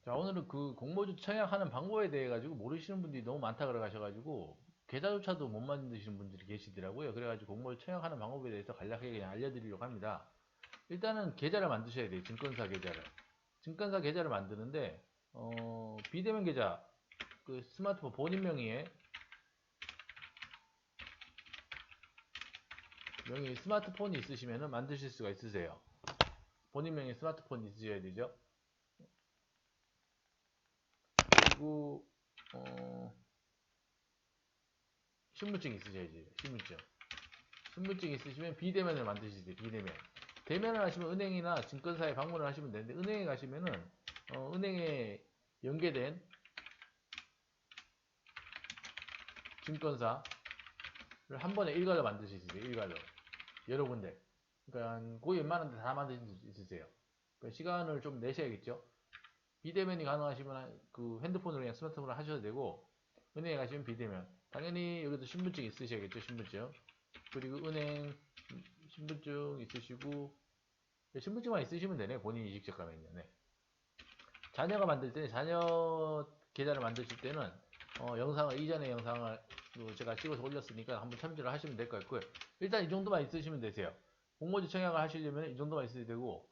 자, 오늘은 그 공모주 청약하는 방법에 대해 가지고 모르시는 분들이 너무 많다 그래 가셔가지고 계좌조차도 못 만드시는 분들이 계시더라고요. 그래가지고 공모주 청약하는 방법에 대해서 간략하게 그냥 알려드리려고 합니다. 일단은 계좌를 만드셔야 돼요. 증권사 계좌를. 증권사 계좌를 만드는데 비대면 계좌, 그 스마트폰 본인 명의 스마트폰이 있으시면 만드실 수가 있으세요. 본인 명의 스마트폰이 있으셔야 되죠. 그리고 신분증 있으셔야지. 신분증 있으시면 비대면을 만드시야 돼요. 비대면. 대면을 하시면 은행이나 증권사에 방문을 하시면 되는데, 은행에 가시면은 은행에 연계된 증권사를 한 번에 일괄로 만드실 수 있어요. 일괄로 여러 군데. 그러니까 거의 웬만한 데 다 만드실 수 있으세요. 그러니까 시간을 좀 내셔야겠죠. 비대면이 가능하시면 그 핸드폰으로 그냥 스마트폰으로 하셔도 되고, 은행에 가시면 비대면. 당연히 여기도 신분증 있으셔야겠죠. 신분증. 그리고 은행 신분증 있으시고, 신분증만 있으시면 되네. 본인이 직접 가면요. 네. 자녀가 만들 때, 자녀 계좌를 만드실 때는 영상을, 이전의 영상을 제가 찍어서 올렸으니까 한번 참조를 하시면 될 것 같고요. 일단 이 정도만 있으시면 되세요. 공모주 청약을 하시려면 이 정도만 있어야 되고,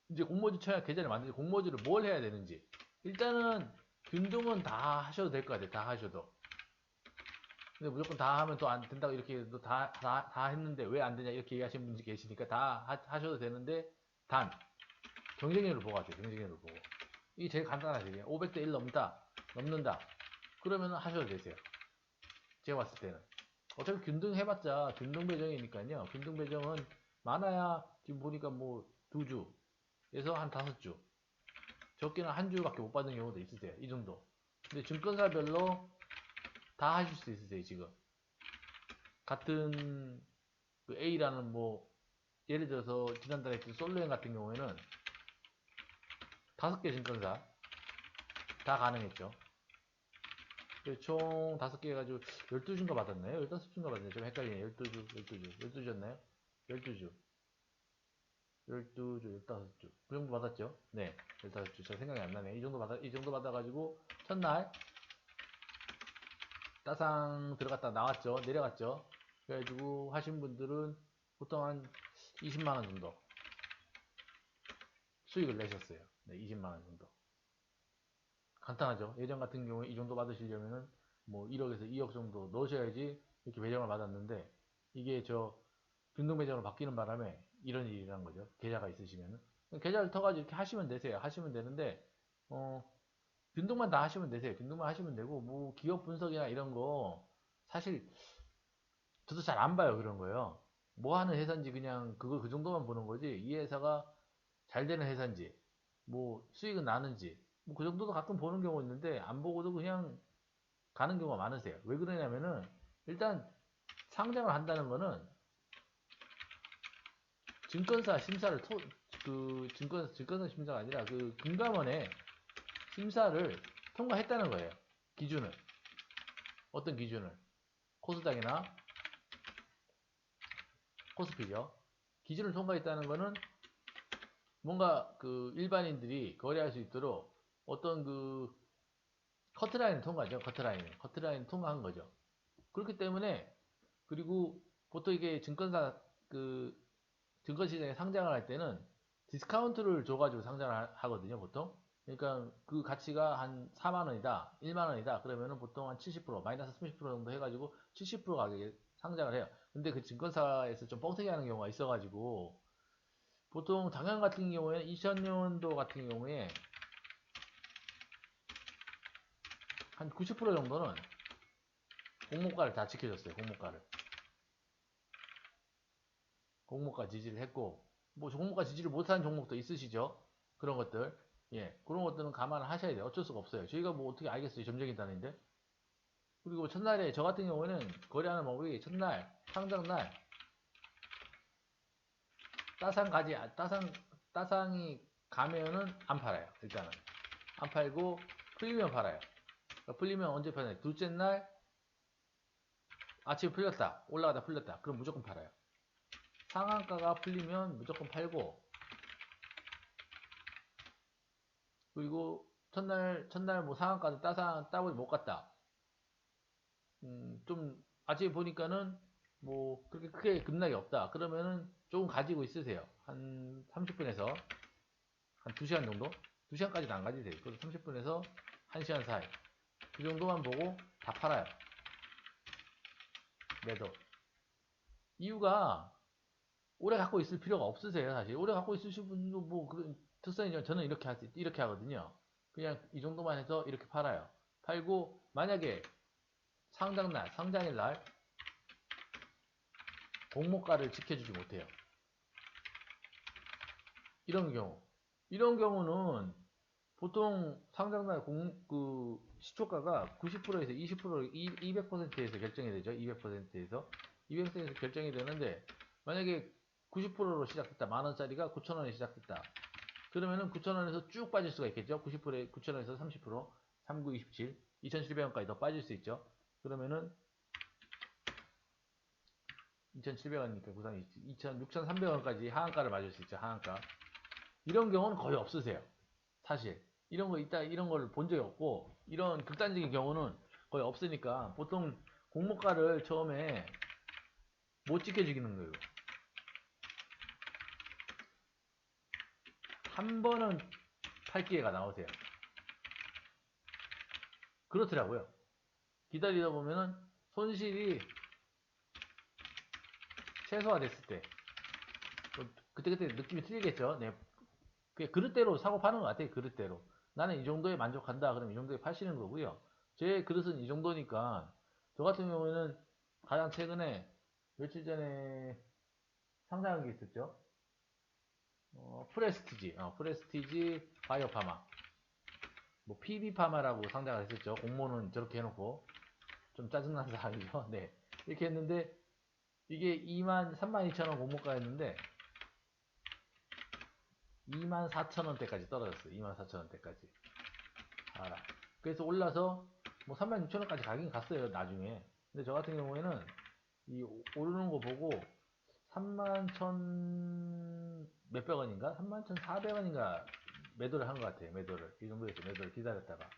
이제 공모주 청약 계좌를 만들지, 공모주를 뭘 해야 되는지. 일단은 균등은 다 하셔도 될 것 같아요. 다 하셔도. 근데 무조건 다 하면 또 안 된다고 이렇게 다 했는데 왜 안 되냐 이렇게 얘기하시는 분들이 계시니까 다 하셔도 되는데, 단 경쟁률을 보고 하세요. 경쟁률을 보고. 이게 제일 간단하죠. 500대 1 넘는다. 그러면 하셔도 되세요. 제가 봤을 때는. 어차피 균등 해봤자 균등 배정이니까요. 균등 배정은 많아야 지금 보니까 뭐 2주에서 한 5주. 적게는 한 주밖에 못 받는 경우도 있으세요. 이 정도. 근데 증권사별로 다 하실 수 있으세요. 지금. 같은 그 A라는 뭐 예를 들어서 지난달에 했던 솔로행 같은 경우에는 5개 증권사 다 가능했죠. 총 5개 해가지고 12주인가 받았나요? 15주인가 받았나요? 좀 헷갈리네요. 12주 였나요? 12주. 12주, 15주. 그 정도 받았죠? 네. 15주. 저 생각이 안 나네. 이 정도 받아가지고, 첫날, 따상 들어갔다 나왔죠? 내려갔죠? 그래가지고, 하신 분들은 보통 한 20만원 정도 수익을 내셨어요. 네, 20만원 정도. 간단하죠? 예전 같은 경우에 이 정도 받으시려면은 뭐 1억에서 2억 정도 넣으셔야지 이렇게 배정을 받았는데, 이게 저 균등 배정으로 바뀌는 바람에 이런 일이 일어난 거죠. 계좌가 있으시면은. 계좌를 터가지고 이렇게 하시면 되세요. 하시면 되는데, 균등만 다 하시면 되세요. 균등만 하시면 되고, 뭐 기업 분석이나 이런 거 사실 저도 잘 안 봐요. 그런 거요. 뭐 하는 회사인지 그냥 그거 그 정도만 보는 거지, 이 회사가 잘 되는 회사인지, 뭐 수익은 나는지, 뭐 그 정도도 가끔 보는 경우 있는데, 안 보고도 그냥 가는 경우가 많으세요. 왜 그러냐면은, 일단 상장을 한다는 거는 증권사 심사를 증권사 심사가 아니라 그 금감원의 심사를 통과했다는 거예요. 기준을. 어떤 기준을? 코스닥이나 코스피죠. 기준을 통과했다는 거는 뭔가 그 일반인들이 거래할 수 있도록 어떤 그 커트라인을 통과하죠. 커트라인을 통과한 거죠. 그렇기 때문에, 그리고 보통 이게 그 증권시장에 상장을 할 때는 디스카운트를 줘가지고 상장을 하거든요, 보통. 그러니까 그 가치가 한 4만원이다, 1만원이다, 그러면은 보통 한 70%, 마이너스 30% 정도 해가지고 70% 가격에 상장을 해요. 근데 그 증권사에서 좀 뻥튀기 하는 경우가 있어가지고, 보통 작년 같은 경우에, 2000년도 같은 경우에 한 90% 정도는 공모가를 다 지켜줬어요, 공모가 지지를 했고, 뭐 공모가 지지를 못하는 종목도 있으시죠. 그런 것들, 예, 그런 것들은 감안을 하셔야 돼요. 어쩔 수가 없어요. 저희가 뭐 어떻게 알겠어요, 점쟁이다는데. 그리고 첫날에 저 같은 경우에는 거래하는 방법이, 첫날 상장날 따상이 가면은 안 팔아요. 일단은 안 팔고, 풀리면 팔아요. 그러니까 풀리면 언제 파나요? 둘째 날 아침에 풀렸다, 올라가다 풀렸다, 그럼 무조건 팔아요. 상한가가 풀리면 무조건 팔고, 그리고 첫날 뭐 상한가도 따보지 못 갔다. 좀 아침에 보니까는 뭐 그렇게 크게 급락이 없다. 그러면은 조금 가지고 있으세요. 한 30분에서 한 2시간 정도? 2시간까지는 안 가지세요. 그래서 30분에서 1시간 사이. 그 정도만 보고 다 팔아요. 매도. 이유가 오래 갖고 있을 필요가 없으세요, 사실. 오래 갖고 있으실 분도 뭐, 그 특성이죠. 저는 이렇게 하거든요. 그냥 이 정도만 해서 이렇게 팔아요. 팔고, 만약에 상장일 날, 공모가를 지켜주지 못해요. 이런 경우. 이런 경우는 보통 상장날 시초가가 90%에서 20%, 200%에서 결정이 되죠. 200%에서. 200%에서 결정이 되는데, 만약에 90%로 시작했다. 만원짜리가 9,000원에 시작했다. 그러면은 9,000원에서 쭉 빠질 수가 있겠죠. 90%에 9,000원에서 30%, 39, 27, 2,700원까지 더 빠질 수 있죠. 그러면은 2,700원이니까 구상 2,6,300원까지 하한가를 맞을 수 있죠. 하한가. 이런 경우는 거의 없으세요. 사실. 이런 걸 본 적이 없고, 이런 극단적인 경우는 거의 없으니까, 보통 공모가를 처음에 못 지켜주기는 거예요. 한 번은 팔 기회가 나오세요. 그렇더라고요. 기다리다 보면은 손실이 최소화됐을 때, 그때그때 느낌이 틀리겠죠. 네. 그게 그릇대로 사고 파는 것 같아요. 그릇대로. 나는 이 정도에 만족한다. 그럼 이 정도에 파시는 거고요. 제 그릇은 이 정도니까, 저 같은 경우에는 가장 최근에 며칠 전에 상장한 게 있었죠. 프레스티지 바이오파마. 뭐 PB파마라고 상장을 했었죠. 공모는 저렇게 해놓고 좀 짜증나는 사람이죠. 네. 이렇게 했는데 이게 32,000원 공모가였는데 24,000원대까지 떨어졌어요. 24,000원대까지. 알아. 그래서 올라서 뭐 36,000원까지 가긴 갔어요. 나중에. 근데 저 같은 경우에는 이 오르는 거 보고 31,000 몇백 원인가? 31,400원인가 매도를 한 것 같아요. 매도를. 이 정도에서 매도를 기다렸다가.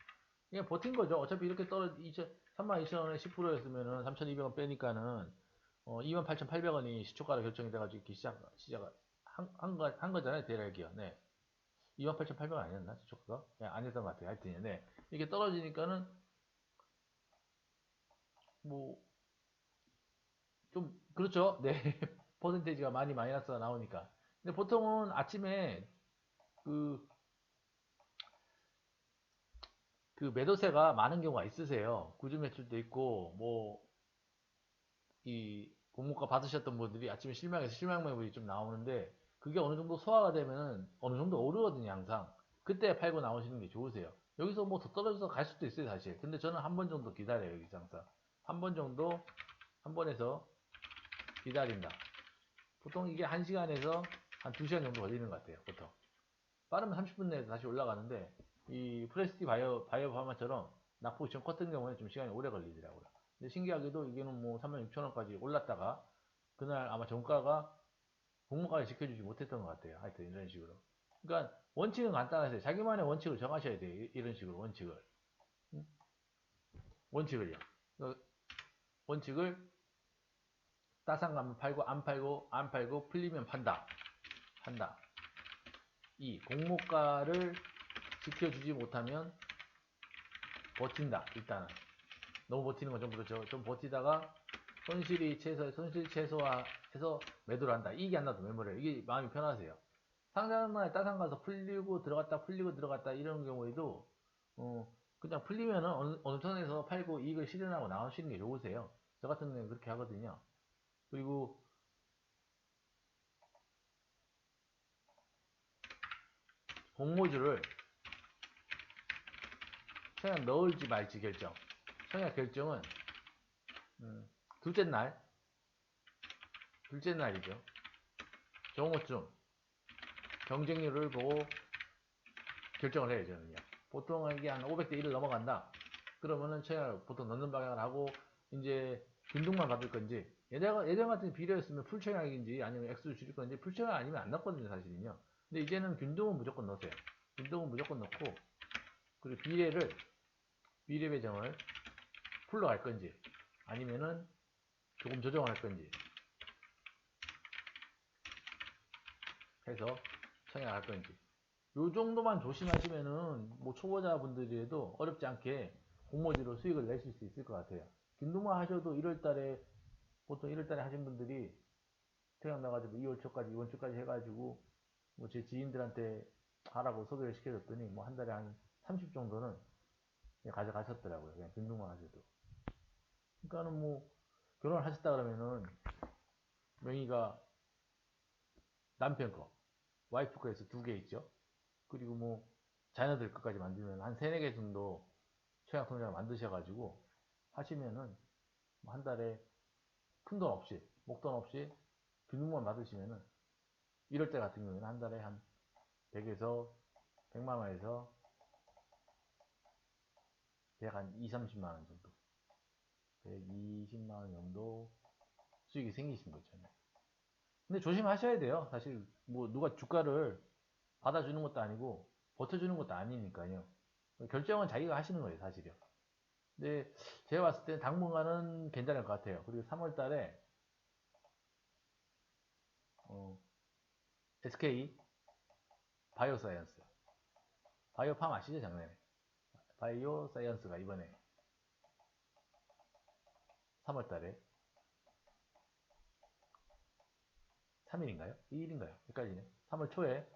그냥 버틴 거죠. 어차피 이렇게 32,000원에 10%였으면은 3,200원 빼니까는 28,800원이 시초가로 결정이 돼가지고 이렇게 한 거잖아요. 대략이요. 네. 28,800원 아니었나? 시초가가? 네, 아니었던 것 같아요. 하여튼, 네. 이게 떨어지니까는 뭐, 좀, 그렇죠. 네. 퍼센테이지가 많이 마이너스가 나오니까. 근데 보통은 아침에 그, 그 매도세가 많은 경우가 있으세요. 구주 매출도 있고, 뭐, 이 공모가 받으셨던 분들이 아침에 실망해서 실망 매물이 좀 나오는데, 그게 어느 정도 소화가 되면은 어느 정도 오르거든요, 항상. 그때 팔고 나오시는 게 좋으세요. 여기서 뭐 더 떨어져서 갈 수도 있어요, 사실. 근데 저는 한 번 정도 기다려요, 여기서 항상. 한 번 정도, 한 번에서 기다린다. 보통 이게 1시간에서 한 2시간 정도 걸리는 것 같아요, 보통. 빠르면 30분 내에 다시 올라가는데, 이 프레스티 바이오 파마처럼 낙폭 같은 경우에 좀 시간이 오래 걸리더라고요. 근데 신기하게도 이게는 뭐 36,000원까지 올랐다가, 그날 아마 종가가 공모가를 지켜주지 못했던 것 같아요. 하여튼 이런 식으로. 그러니까 원칙은 간단하세요. 자기만의 원칙을 정하셔야 돼요. 이런 식으로 원칙을. 원칙을요. 원칙을 따상 가면 팔고 안 팔고 풀리면 판다. 한다. 이 공모가를 지켜주지 못하면 버틴다. 일단은 너무 버티는 건 좀 그렇죠. 좀 버티다가 손실 최소화해서 매도를 한다. 이익이 안 나도 매물을 이게 마음이 편하세요. 상장날 따상 가서 풀리고 들어갔다 이런 경우에도 그냥 풀리면은 어느 선에서 팔고 이익을 실현하고 나오시는 게 좋으세요. 저 같은 경우는 그렇게 하거든요. 그리고 공모주를 청약 넣을지 말지 결정. 청약 결정은 둘째 날, 둘째 날이죠. 정오쯤 경쟁률을 보고 결정을 해요, 저는요. 보통 이게 한 500대 1을 넘어간다. 그러면은 청약 보통 넣는 방향을 하고 이제 균등만 받을 건지 예전 같은 비례였으면 풀청약인지 아니면 액수를 줄일 건지 풀청약 아니면 안 넣거든요, 사실은요. 근데 이제는 균등은 무조건 넣으세요. 균등은 무조건 넣고 그리고 비례 배정을 풀로 갈 건지 아니면은 조금 조정할 건지 해서 청약할 건지 요 정도만 조심하시면은 뭐 초보자분들이라도 어렵지 않게 공모지로 수익을 내실 수 있을 것 같아요. 김동만 하셔도 1월달에 보통 1월달에 하신 분들이 태양 나가지고 2월 초까지 이번 주까지 해가지고 뭐 제 지인들한테 하라고 소개를 시켜줬더니 뭐 한 달에 한 30 정도는 가져가셨더라고요. 그냥 김동만 하셔도. 그러니까는 뭐 결혼을 하셨다 그러면은 명의가 남편 거, 와이프 거에서 2개 있죠. 그리고 뭐 자녀들 것까지 만들면 한 3, 4개 정도 청약 통장을 만드셔가지고 하시면은 뭐 한 달에 큰 돈 없이 목돈 없이 금융만 받으시면은 1월달 같은 경우에는 한 달에 한 100에서 100만원에서 대략 한 2, 30만원 정도 120만원 정도 수익이 생기신 거죠. 근데 조심하셔야 돼요. 사실 뭐 누가 주가를 받아주는 것도 아니고 버텨주는 것도 아니니까요. 결정은 자기가 하시는 거예요, 사실요. 근데 제가 봤을 때 당분간은 괜찮을 것 같아요. 그리고 3월 달에 SK 바이오 사이언스, 바이오팜 아시죠? 작년에 바이오 사이언스가 이번에 3월 달에 3일인가요? 2일인가요? 헷갈리네. 3월 초에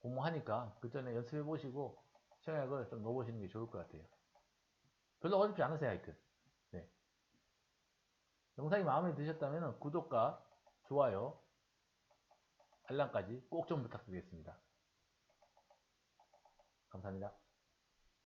공모하니까 그 전에 연습해 보시고 청약을 좀 넣어보시는 게 좋을 것 같아요. 별로 어렵지 않으세요, 하여튼. 네. 영상이 마음에 드셨다면 구독과 좋아요, 알람까지 꼭 좀 부탁드리겠습니다. 감사합니다.